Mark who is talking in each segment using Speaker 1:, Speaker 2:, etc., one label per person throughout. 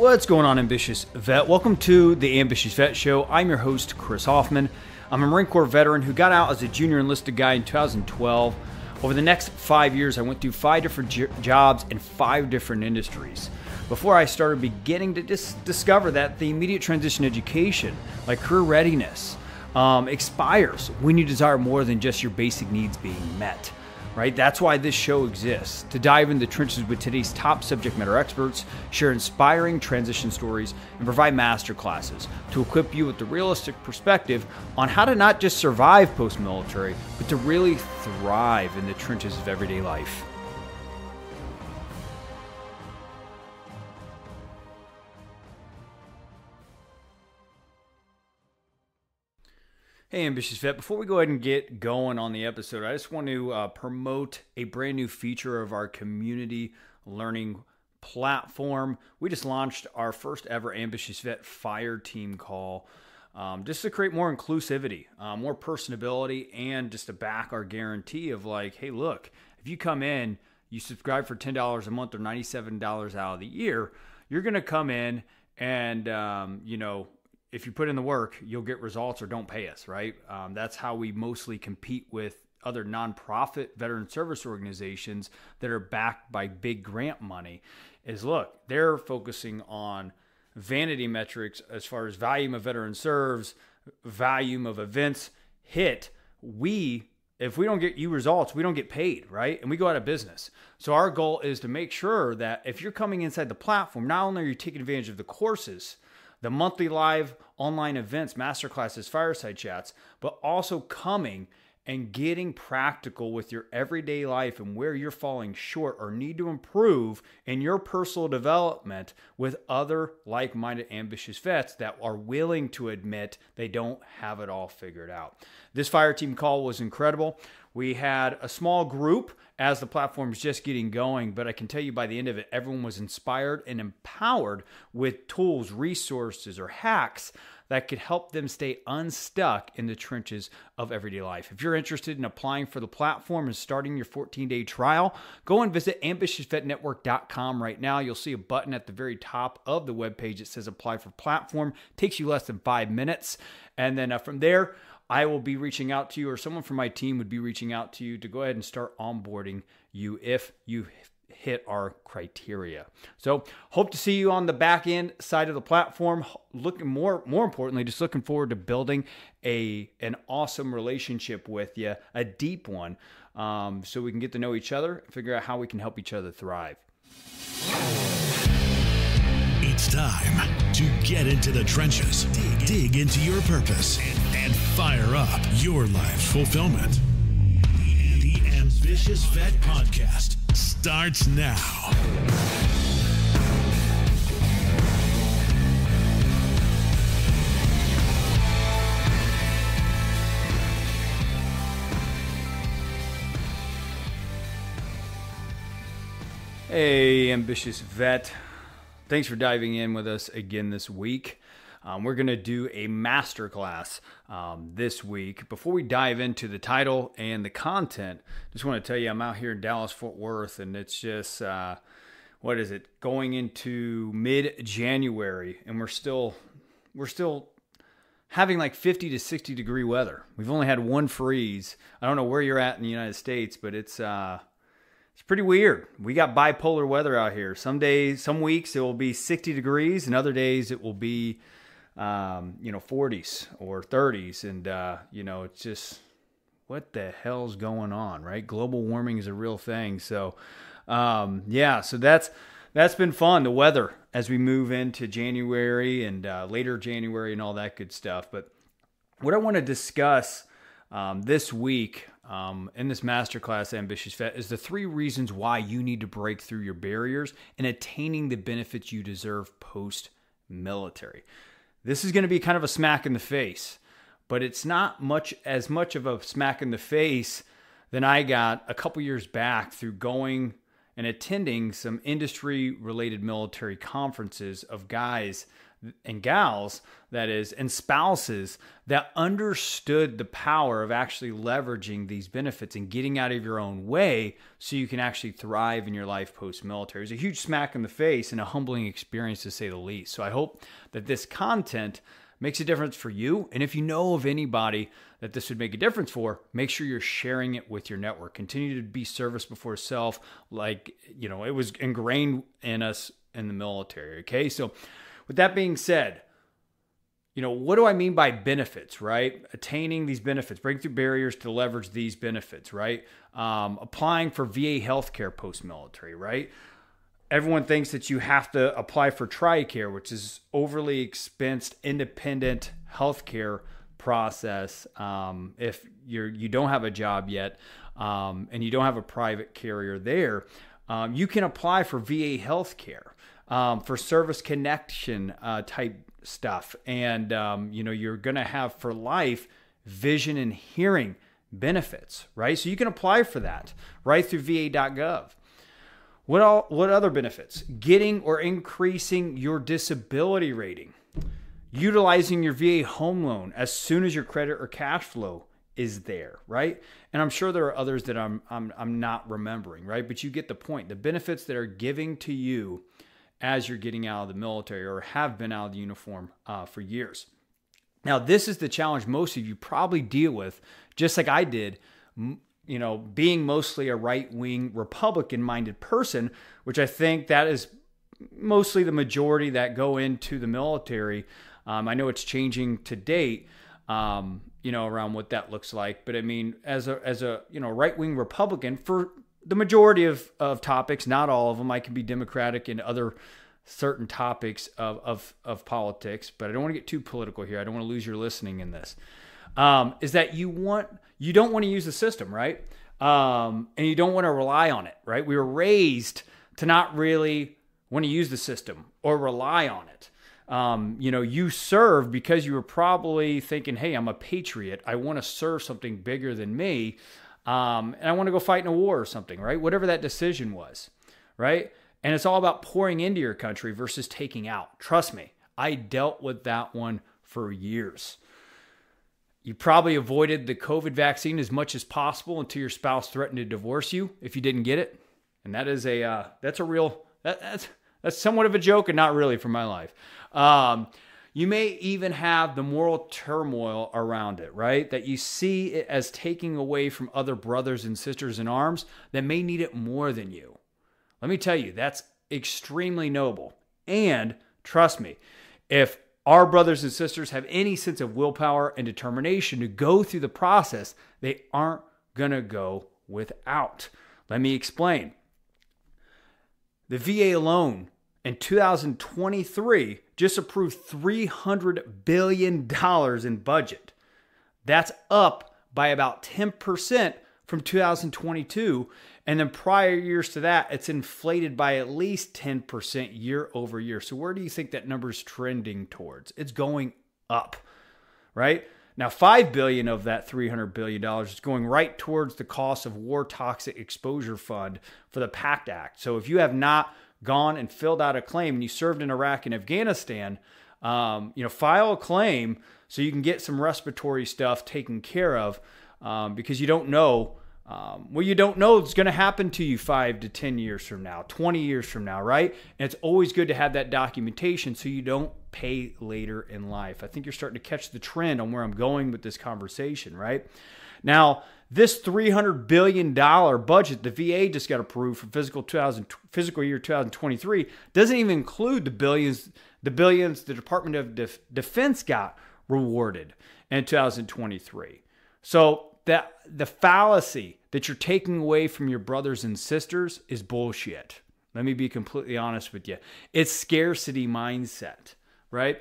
Speaker 1: What's going on, Ambitious Vet? Welcome to the Ambitious Vet Show. I'm your host, Chris Hoffman. I'm a Marine Corps veteran who got out as a junior enlisted guy in 2012. Over the next 5 years, I went through 5 different jobs in 5 different industries before I started beginning to discover that the immediate transition education, like career readiness, expires when you desire more than just your basic needs being met. Right? That's why this show exists, to dive into the trenches with today's top subject matter experts, share inspiring transition stories, and provide masterclasses to equip you with the realistic perspective on how to not just survive post-military, but to really thrive in the trenches of everyday life. Hey, Ambitious Vet. Before we go ahead and get going on the episode, I just want to promote a brand new feature of our community learning platform. We just launched our first ever Ambitious Vet Fire Team call just to create more inclusivity, more personability, and just to back our guarantee of like, hey, look, if you come in, you subscribe for $10 a month or $97 out of the year, you're going to come in and, if you put in the work, you'll get results, or don't pay us, right? That's how we mostly compete with other nonprofit veteran service organizations that are backed by big grant money. Is look, they're focusing on vanity metrics as far as volume of veteran serves, volume of events hit. If we don't get you results, we don't get paid, right? And we go out of business. So our goal is to make sure that if you're coming inside the platform, not only are you taking advantage of the courses, the monthly live online events, masterclasses, fireside chats, but also coming and getting practical with your everyday life and where you're falling short or need to improve in your personal development with other like-minded ambitious vets that are willing to admit they don't have it all figured out. This fire team call was incredible. We had a small group as the platform is just getting going, but I can tell you by the end of it, everyone was inspired and empowered with tools, resources, or hacks that could help them stay unstuck in the trenches of everyday life. If you're interested in applying for the platform and starting your 14-day trial, go and visit ambitiousvetnetwork.com right now. You'll see a button at the very top of the webpage that says apply for platform. It takes you less than 5 minutes. And then from there, I will be reaching out to you, or someone from my team would be reaching out to you to go ahead and start onboarding you if you hit our criteria. So hope to see you on the back end side of the platform. Looking more importantly, just looking forward to building an awesome relationship with you, a deep one, so we can get to know each other and figure out how we can help each other thrive.
Speaker 2: It's time to get into the trenches, dig into your purpose, and fire up your life's fulfillment. The Ambitious Vet Podcast starts now.
Speaker 1: Hey, Ambitious Vet. Thanks for diving in with us again this week. We're going to do a masterclass this week. Before we dive into the title and the content, just want to tell you I'm out here in Dallas, Fort Worth, and it's just, going into mid-January, and we're still having like 50 to 60 degree weather. We've only had one freeze. I don't know where you're at in the United States, but it's pretty weird. We got bipolar weather out here. Some days, some weeks it will be 60 degrees, and other days it will be 40s or 30s, and it's just, what the hell's going on, right? Global warming is a real thing. So so that's been fun, the weather as we move into January and later January and all that good stuff. But what I want to discuss this week in this masterclass, Ambitious Vet, is the 3 reasons why you need to break through your barriers and attaining the benefits you deserve post-military. This is going to be kind of a smack in the face, but it's not as much of a smack in the face than I got a couple years back through going and attending some industry-related military conferences of guys and gals, that is, and spouses that understood the power of actually leveraging these benefits and getting out of your own way so you can actually thrive in your life post-military. It's a huge smack in the face and a humbling experience, to say the least. So I hope that this content makes a difference for you. And if you know of anybody that this would make a difference for, make sure you're sharing it with your network. Continue to be service before self, like, it was ingrained in us in the military. Okay. So with that being said, what do I mean by benefits, right? Attaining these benefits, breaking through barriers to leverage these benefits, right? Applying for VA healthcare post-military, right? Everyone thinks that you have to apply for TRICARE, which is overly expensed, independent healthcare process. If you don't have a job yet, and you don't have a private carrier there, you can apply for VA healthcare. For service connection type stuff. And, you're going to have for life vision and hearing benefits, right? So you can apply for that right through va.gov. What other benefits? Getting or increasing your disability rating. Utilizing your VA home loan as soon as your credit or cash flow is there, right? And I'm sure there are others that I'm not remembering, right? But you get the point. The benefits that are giving to you as you're getting out of the military or have been out of the uniform for years. Now, this is the challenge most of you probably deal with, just like I did, being mostly a right-wing Republican-minded person, which I think that is mostly the majority that go into the military. I know it's changing to date, around what that looks like. But I mean, as a right-wing Republican, for the majority of topics, not all of them. I can be Democratic in other certain topics of politics, but I don't want to get too political here. I don't want to lose your listening in this. Is that you don't want to use the system, right? And you don't want to rely on it, right? We were raised to not really want to use the system or rely on it. You serve because you were probably thinking, hey, I'm a patriot. I want to serve something bigger than me. And I want to go fight in a war or something, right? Whatever that decision was, right? And it's all about pouring into your country versus taking out. Trust me, I dealt with that one for years. You probably avoided the COVID vaccine as much as possible until your spouse threatened to divorce you if you didn't get it. And that is that's somewhat of a joke and not really for my life. You may even have the moral turmoil around it, right? That you see it as taking away from other brothers and sisters in arms that may need it more than you. Let me tell you, that's extremely noble. And trust me, if our brothers and sisters have any sense of willpower and determination to go through the process, they aren't going to go without. Let me explain. The VA alone in 2023 just approved $300 billion in budget. That's up by about 10% from 2022. And then prior years to that, it's inflated by at least 10% year over year. So where do you think that number is trending towards? It's going up, right? Now, $5 billion of that $300 billion is going right towards the cost of War Toxic Exposure Fund for the PACT Act. So if you have not gone and filled out a claim and you served in Iraq and Afghanistan, file a claim so you can get some respiratory stuff taken care of, because you don't know. You don't know what's going to happen to you 5 to 10 years from now, 20 years from now, right? And it's always good to have that documentation so you don't pay later in life. I think you're starting to catch the trend on where I'm going with this conversation, right? Now, this $300 billion budget the VA just got approved for fiscal year 2023 doesn't even include the billions the Department of Defense got rewarded in 2023. So that the fallacy that you're taking away from your brothers and sisters is bullshit. Let me be completely honest with you. It's scarcity mindset, right?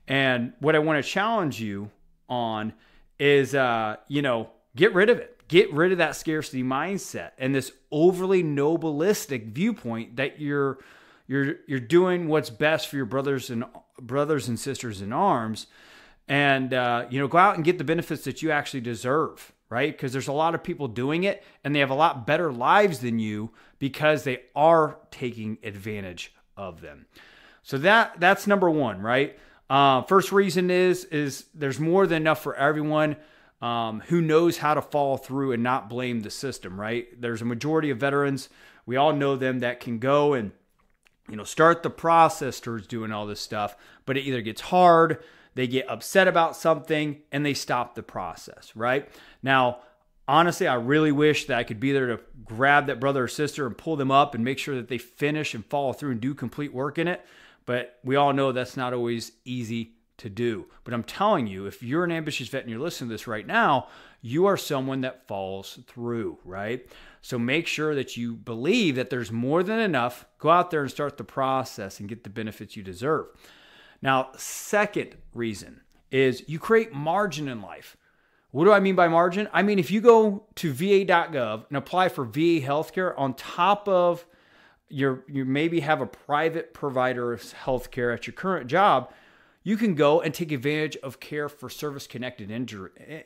Speaker 1: And what I want to challenge you on is, get rid of it. Get rid of that scarcity mindset and this overly nobilistic viewpoint that you're doing what's best for your brothers and sisters in arms, and go out and get the benefits that you actually deserve, right? Because there's a lot of people doing it and they have a lot better lives than you because they are taking advantage of them. So that's number one, right? First reason is there's more than enough for everyone who knows how to follow through and not blame the system, right? There's a majority of veterans, we all know them, that can go and start the process towards doing all this stuff, but it either gets hard, they get upset about something, and they stop the process, right? Now, honestly, I really wish that I could be there to grab that brother or sister and pull them up and make sure that they finish and follow through and do complete work in it. But we all know that's not always easy to do. But I'm telling you, if you're an ambitious vet and you're listening to this right now, you are someone that follows through, right? So make sure that you believe that there's more than enough. Go out there and start the process and get the benefits you deserve. Now, second reason is you create margin in life. What do I mean by margin? I mean, if you go to va.gov and apply for VA healthcare on top of you maybe have a private provider of healthcare at your current job, you can go and take advantage of care for service-connected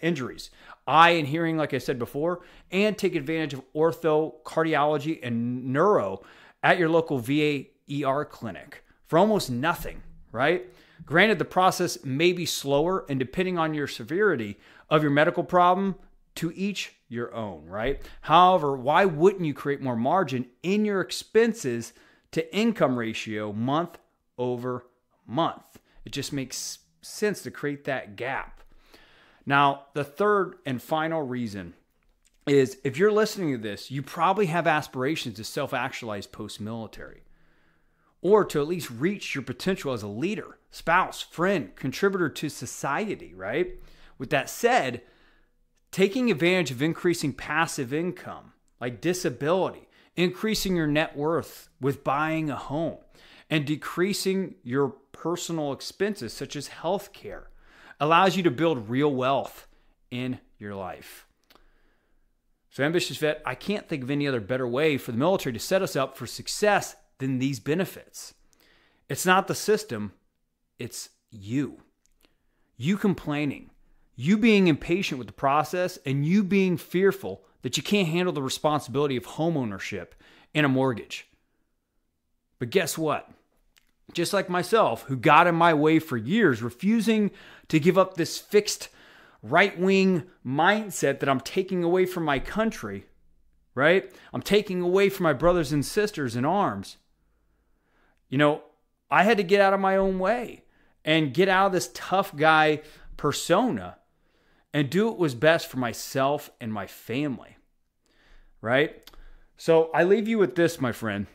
Speaker 1: injuries, eye and hearing, like I said before, and take advantage of ortho, cardiology, and neuro at your local VA ER clinic for almost nothing, right? Granted, the process may be slower, and depending on your severity of your medical problem, to each your own, right? However, why wouldn't you create more margin in your expenses to income ratio month over month? It just makes sense to create that gap. Now, the third and final reason is if you're listening to this, you probably have aspirations to self-actualize post-military or to at least reach your potential as a leader, spouse, friend, contributor to society, right? With that said, taking advantage of increasing passive income like disability, increasing your net worth with buying a home, and decreasing your personal expenses such as healthcare allows you to build real wealth in your life. So Ambitious Vet, I can't think of any other better way for the military to set us up for success than these benefits. It's not the system, it's you. You complaining, you being impatient with the process, and you being fearful that you can't handle the responsibility of home ownership and a mortgage. But guess what? Just like myself, who got in my way for years, refusing to give up this fixed right-wing mindset that I'm taking away from my country, right? I'm taking away from my brothers and sisters in arms. I had to get out of my own way and get out of this tough guy persona and do what was best for myself and my family, right? So I leave you with this, my friend.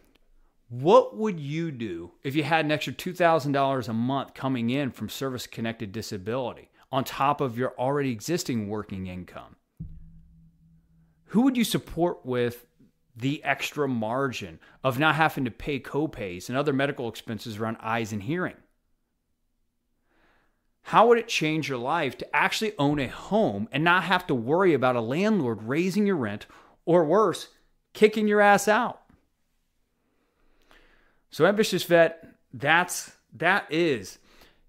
Speaker 1: What would you do if you had an extra $2,000 a month coming in from service-connected disability on top of your already existing working income? Who would you support with the extra margin of not having to pay copays and other medical expenses around eyes and hearing? How would it change your life to actually own a home and not have to worry about a landlord raising your rent or worse, kicking your ass out? So Ambitious Vet, that is,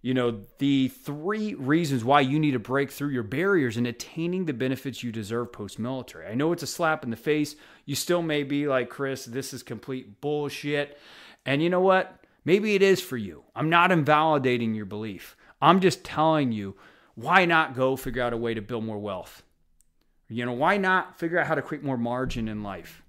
Speaker 1: the 3 reasons why you need to break through your barriers in attaining the benefits you deserve post-military. I know it's a slap in the face. You still may be like, Chris, this is complete bullshit. And you know what? Maybe it is for you. I'm not invalidating your belief. I'm just telling you, why not go figure out a way to build more wealth? Why not figure out how to create more margin in life?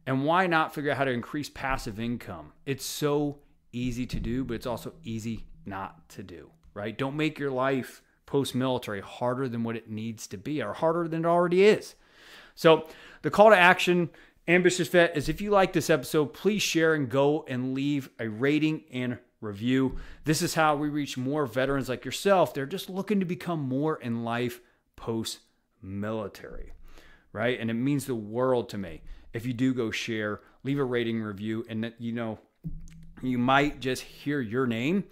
Speaker 1: And why not figure out how to increase passive income? It's so easy to do, but it's also easy not to do, right? Don't make your life post-military harder than what it needs to be or harder than it already is. So the call to action, Ambitious Vet, is if you like this episode, please share and go and leave a rating and review. This is how we reach more veterans like yourself. They're just looking to become more in life post-military, right? And it means the world to me if you do go share, leave a rating review, and that you might just hear your name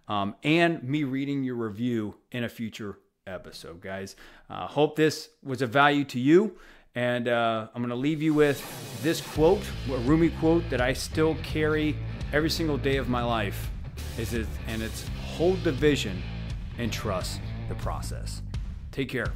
Speaker 1: and me reading your review in a future episode, guys. Hope this was of value to you, and I'm going to leave you with this quote, a Rumi quote that I still carry every single day of my life. And it's hold the vision and trust the process. Take care.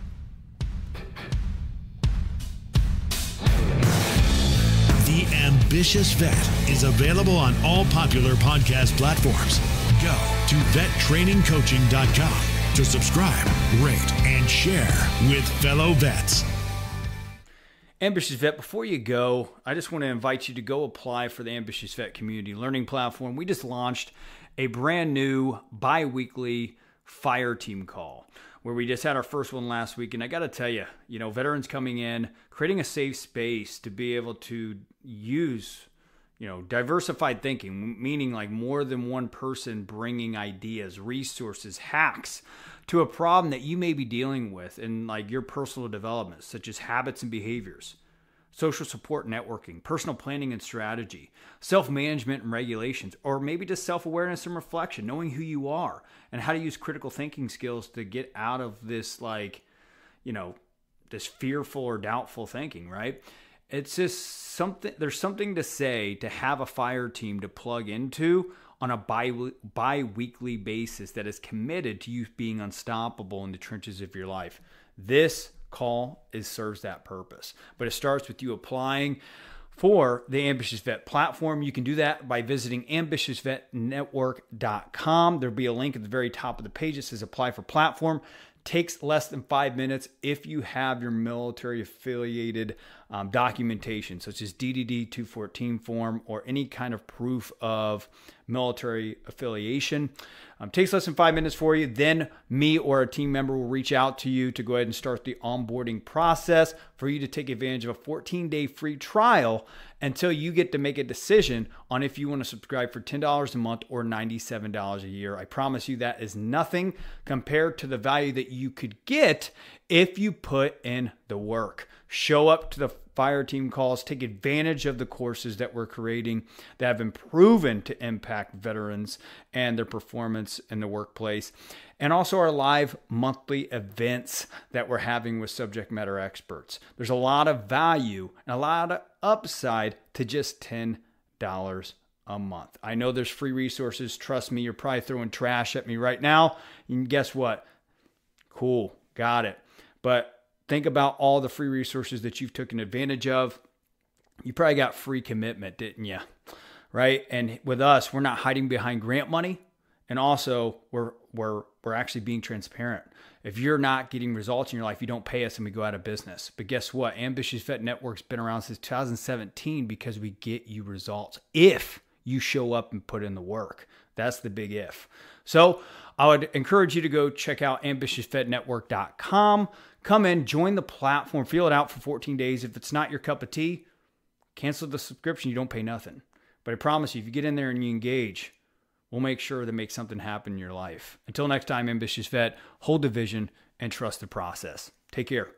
Speaker 2: Ambitious Vet is available on all popular podcast platforms. Go to vettrainingcoaching.com to subscribe, rate, and share with fellow vets.
Speaker 1: Ambitious Vet, before you go, I just want to invite you to go apply for the Ambitious Vet Community Learning Platform. We just launched a brand new bi-weekly fire team call where we just had our first one last week. And I got to tell you, veterans coming in, creating a safe space to be able to use, diversified thinking, meaning like more than one person bringing ideas, resources, hacks to a problem that you may be dealing with in like your personal development, such as habits and behaviors, social support, networking, personal planning and strategy, self-management and regulations, or maybe just self-awareness and reflection, knowing who you are and how to use critical thinking skills to get out of this this fearful or doubtful thinking, right? It's just something, there's something to say to have a fire team to plug into on a bi-weekly basis that is committed to you being unstoppable in the trenches of your life. This call serves that purpose. But it starts with you applying for the Ambitious Vet platform. You can do that by visiting ambitiousvetnetwork.com. There'll be a link at the very top of the page that says apply for platform. Takes less than 5 minutes if you have your military affiliated documentation, such as DDD 214 form or any kind of proof of military affiliation. Takes less than 5 minutes for you. Then me or a team member will reach out to you to go ahead and start the onboarding process for you to take advantage of a 14-day free trial until you get to make a decision on if you want to subscribe for $10 a month or $97 a year. I promise you that is nothing compared to the value that you could get if you put in the work. Show up to the fire team calls, take advantage of the courses that we're creating that have been proven to impact veterans and their performance in the workplace, and also our live monthly events that we're having with subject matter experts. There's a lot of value and a lot of upside to just $10 a month. I know there's free resources. Trust me, you're probably throwing trash at me right now. And guess what? Cool, got it. But think about all the free resources that you've taken advantage of. You probably got free commitment, didn't you? Right? And with us, we're not hiding behind grant money. And also, we're actually being transparent. If you're not getting results in your life, you don't pay us and we go out of business. But guess what? Ambitious Vet Network's been around since 2017 because we get you results if you show up and put in the work. That's the big if. So I would encourage you to go check out ambitiousvetnetwork.com. Come in, join the platform, feel it out for 14 days. If it's not your cup of tea, cancel the subscription. You don't pay nothing. But I promise you, if you get in there and you engage, we'll make sure to make something happen in your life. Until next time, Ambitious Vet, hold the vision and trust the process. Take care.